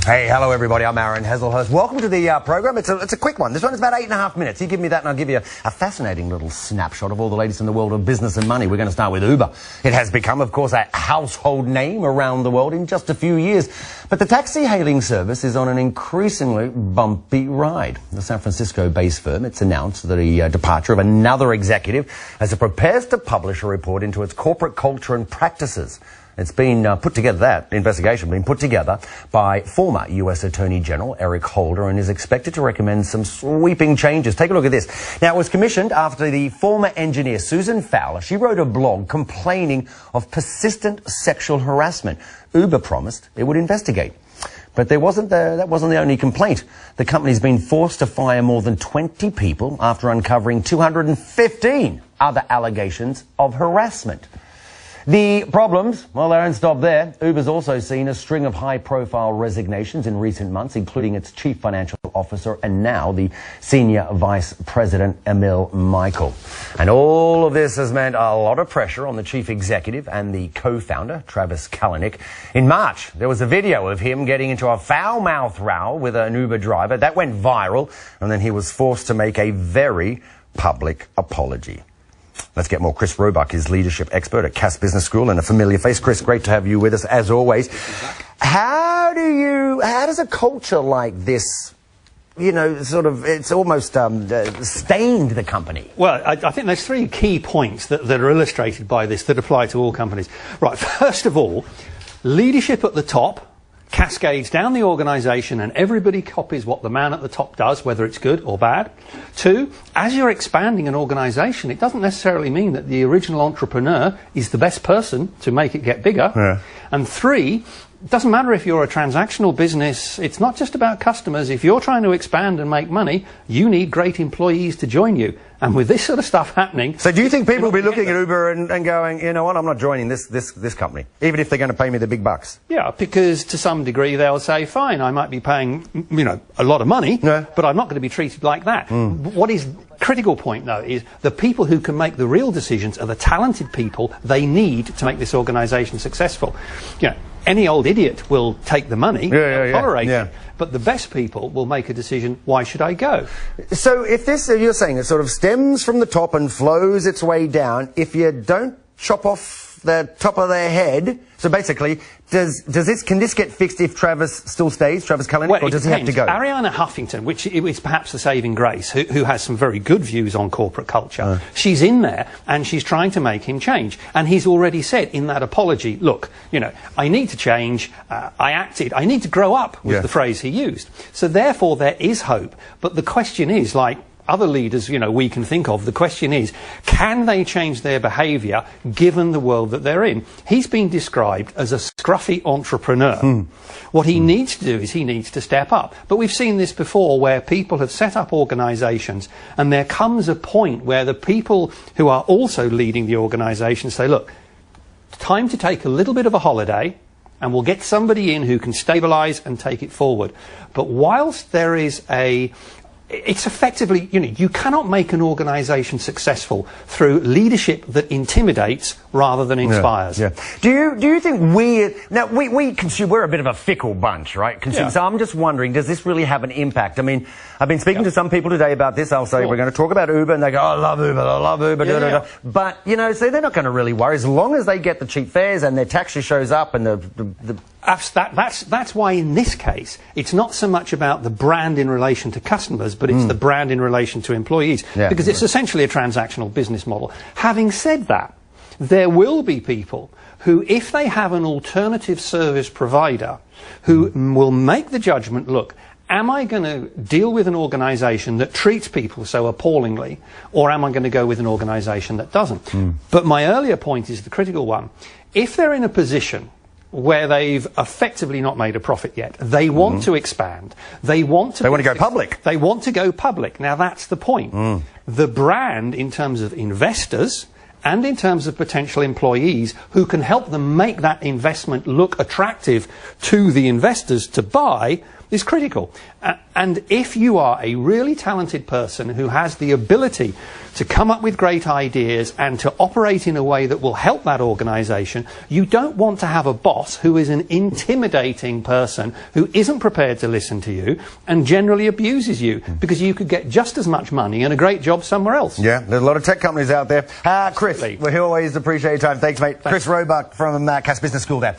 Hey, hello everybody, I'm Aaron Hazelhurst. Welcome to the programme. It's a quick one. This one is about 8.5 minutes. You give me that and I'll give you a fascinating little snapshot of all the latest in the world of business and money. We're going to start with Uber. It has become, of course, a household name around the world in just a few years. But the taxi hailing service is on an increasingly bumpy ride. The San Francisco-based firm, it's announced the departure of another executive as it prepares to publish a report into its corporate culture and practices. It's been put together, that investigation been put together by former US Attorney General Eric Holder and is expected to recommend some sweeping changes. Take a look at this. Now, it was commissioned after the former engineer Susan Fowler, she wrote a blog complaining of persistent sexual harassment. Uber promised it would investigate. But that wasn't the only complaint. The company's been forced to fire more than 20 people after uncovering 215 other allegations of harassment. The problems, well, they don't stop there. Uber's also seen a string of high-profile resignations in recent months, including its chief financial officer and now the senior vice president, Emil Michael. And all of this has meant a lot of pressure on the chief executive and the co-founder, Travis Kalanick. In March, there was a video of him getting into a foul-mouthed row with an Uber driver. That went viral, and then he was forced to make a very public apology. Let's get more. Chris Roebuck is leadership expert at Cass Business School and a familiar face. Chris, great to have you with us as always. How does a culture like this, you know, sort of, it's almost stained the company? Well, I think there's three key points that are illustrated by this that apply to all companies. Right, first of all, leadership at the top cascades down the organisation and everybody copies what the man at the top does, whether it's good or bad. Two, as you're expanding an organisation, it doesn't necessarily mean that the original entrepreneur is the best person to make it get bigger. Yeah. And three, it doesn't matter if you're a transactional business, it's not just about customers. If you're trying to expand and make money, you need great employees to join you. And with this sort of stuff happening... So do you think people will be looking at Uber and going, you know what, I'm not joining this company, even if they're going to pay me the big bucks? Yeah, because to some degree they'll say, fine, I might be paying, you know, a lot of money, yeah, but I'm not going to be treated like that. What is critical point, though, is the people who can make the real decisions are the talented people they need to make this organisation successful. You know, any old idiot will take the money, tolerate it, but the best people will make a decision, why should I go? So if this, you're saying, it sort of stems from the top and flows its way down, if you don't chop off the top of their head, so basically, can this get fixed if Travis still stays, Travis Kalanick, well, or does he have to go? Arianna Huffington, which is perhaps the saving grace, who has some very good views on corporate culture, she's in there and she's trying to make him change. And he's already said in that apology, look, you know, I need to change, I need to grow up, was the phrase he used. So therefore there is hope. But the question is, like other leaders, you know, we can think of, the question is, can they change their behaviour given the world that they're in? He's been described as a scruffy entrepreneur. What he needs to do is he needs to step up. But we've seen this before where people have set up organisations and there comes a point where the people who are also leading the organisation say, look, time to take a little bit of a holiday and we'll get somebody in who can stabilise and take it forward. But whilst there is it's effectively, you know, you cannot make an organisation successful through leadership that intimidates rather than inspires. Yeah. Do you think we we're a bit of a fickle bunch, right? So I'm just wondering, does this really have an impact? I mean, I've been speaking to some people today about this. I'll say we're going to talk about Uber, and they go, "Oh, I love Uber." But you know, so they're not going to really worry as long as they get the cheap fares and their taxi shows up and That's why in this case it's not so much about the brand in relation to customers, but it's the brand in relation to employees, because it's essentially a transactional business model. Having said that, there will be people who, if they have an alternative service provider, who will make the judgment, look, am I going to deal with an organisation that treats people so appallingly, or am I going to go with an organisation that doesn't? But my earlier point is the critical one. If they're in a position where they've effectively not made a profit yet, they want to expand, they want to go public. They want to go public. Now that's the point. The brand, in terms of investors and in terms of potential employees who can help them make that investment look attractive to the investors to buy, is critical. And if you are a really talented person who has the ability to come up with great ideas and to operate in a way that will help that organisation, you don't want to have a boss who is an intimidating person who isn't prepared to listen to you and generally abuses you, because you could get just as much money and a great job somewhere else. Yeah, there's a lot of tech companies out there. Chris, we always appreciate your time. Thanks, mate. Thanks. Chris Roebuck from Cass Business School there.